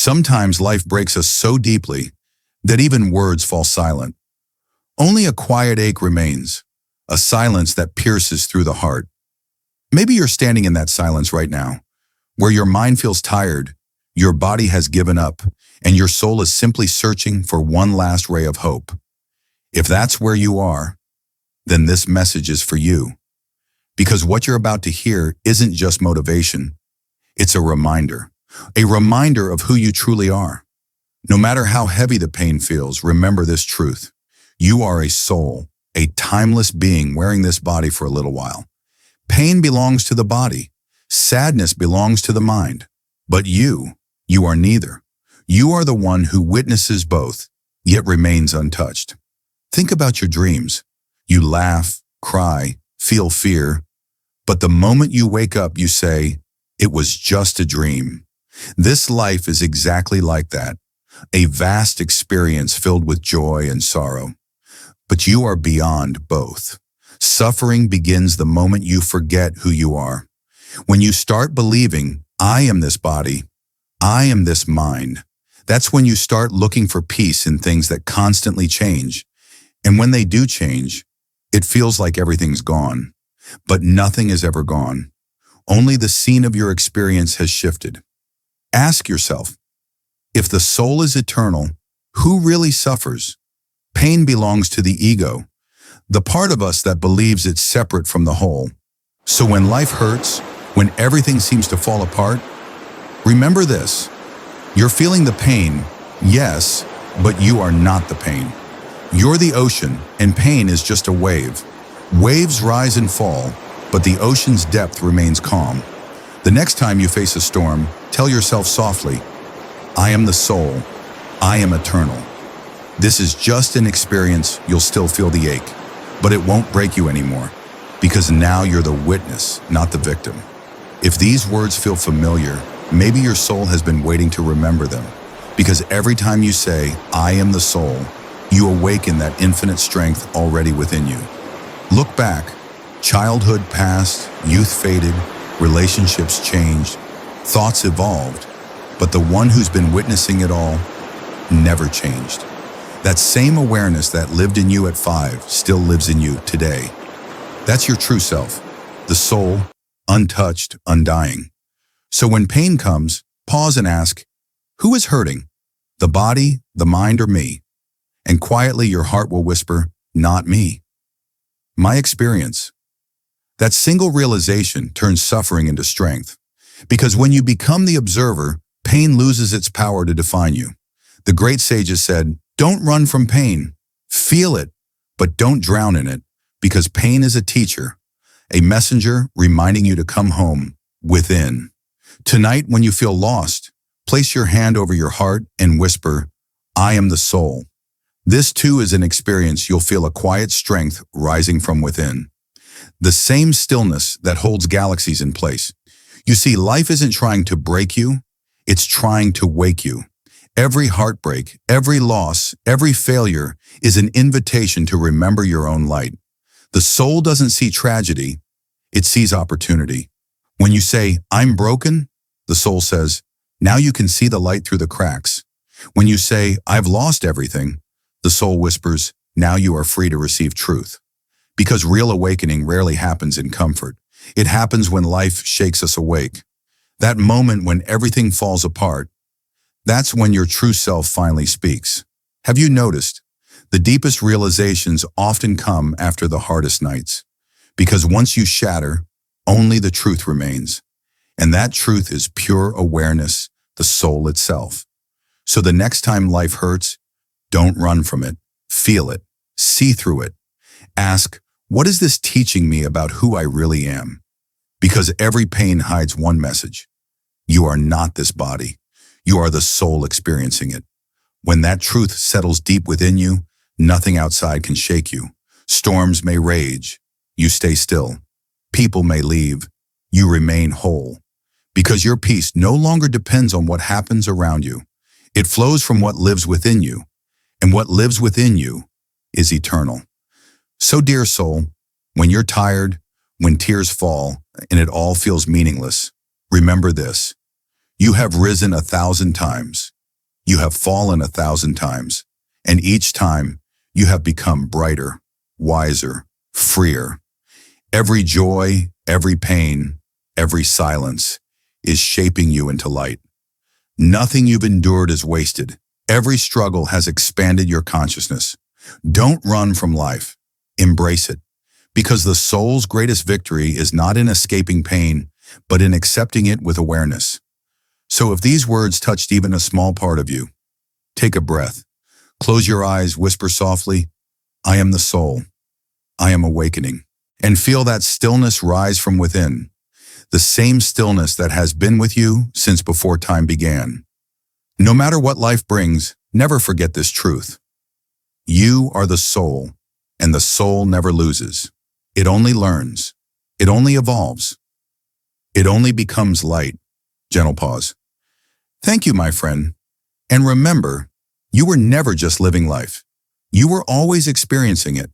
Sometimes life breaks us so deeply that even words fall silent. Only a quiet ache remains, a silence that pierces through the heart. Maybe you're standing in that silence right now, where your mind feels tired, your body has given up, and your soul is simply searching for one last ray of hope. If that's where you are, then this message is for you. Because what you're about to hear isn't just motivation, it's a reminder of who you truly are. No matter how heavy the pain feels, remember this truth. You are a soul, a timeless being wearing this body for a little while. Pain belongs to the body. Sadness belongs to the mind. But you are neither. You are the one who witnesses both, yet remains untouched. Think about your dreams. You laugh, cry, feel fear, but the moment you wake up, you say, "It was just a dream." This life is exactly like that, a vast experience filled with joy and sorrow. But you are beyond both. Suffering begins the moment you forget who you are. When you start believing, "I am this body, I am this mind," that's when you start looking for peace in things that constantly change. And when they do change, it feels like everything's gone. But nothing is ever gone. Only the scene of your experience has shifted. Ask yourself, if the soul is eternal, who really suffers? Pain belongs to the ego, the part of us that believes it's separate from the whole. So when life hurts, when everything seems to fall apart, remember this. You're feeling the pain, yes, but you are not the pain. You're the ocean, and pain is just a wave. Waves rise and fall, but the ocean's depth remains calm. The next time you face a storm, tell yourself softly, "I am the soul. I am eternal." This is just an experience. You'll still feel the ache, but it won't break you anymore, because now you're the witness, not the victim. If these words feel familiar, maybe your soul has been waiting to remember them, because every time you say, "I am the soul," you awaken that infinite strength already within you. Look back. Childhood passed, youth faded, relationships changed, thoughts evolved, but the one who's been witnessing it all never changed. That same awareness that lived in you at 5 still lives in you today. That's your true self, the soul, untouched, undying. So when pain comes, pause and ask, who is hurting? The body, the mind, or me? And quietly your heart will whisper, not me. My experience. That single realization turns suffering into strength. Because when you become the observer, pain loses its power to define you. The great sages said, don't run from pain. Feel it, but don't drown in it, because pain is a teacher, a messenger reminding you to come home within. Tonight, when you feel lost, place your hand over your heart and whisper, I am the soul. This too is an experience. You'll feel a quiet strength rising from within. The same stillness that holds galaxies in place. You see, life isn't trying to break you, it's trying to wake you. Every heartbreak, every loss, every failure is an invitation to remember your own light. The soul doesn't see tragedy, it sees opportunity. When you say, I'm broken, the soul says, now you can see the light through the cracks. When you say, I've lost everything, the soul whispers, now you are free to receive truth. Because real awakening rarely happens in comfort. It happens when life shakes us awake. That moment when everything falls apart, that's when your true self finally speaks. Have you noticed? The deepest realizations often come after the hardest nights. Because once you shatter, only the truth remains. And that truth is pure awareness, the soul itself. So the next time life hurts, don't run from it. Feel it. See through it. Ask, what is this teaching me about who I really am? Because every pain hides one message. You are not this body. You are the soul experiencing it. When that truth settles deep within you, nothing outside can shake you. Storms may rage. You stay still. People may leave. You remain whole. Because your peace no longer depends on what happens around you. It flows from what lives within you. And what lives within you is eternal. So, dear soul, when you're tired, when tears fall, and it all feels meaningless, remember this. You have risen 1,000 times. You have fallen 1,000 times, and each time you have become brighter, wiser, freer. Every joy, every pain, every silence is shaping you into light. Nothing you've endured is wasted. Every struggle has expanded your consciousness. Don't run from life. Embrace it. Because the soul's greatest victory is not in escaping pain, but in accepting it with awareness. So if these words touched even a small part of you, take a breath. Close your eyes, whisper softly, I am the soul. I am awakening. And feel that stillness rise from within. The same stillness that has been with you since before time began. No matter what life brings, never forget this truth. You are the soul, and the soul never loses. It only learns. It only evolves. It only becomes light. Gentle pause. Thank you, my friend. And remember, you were never just living life. You were always experiencing it.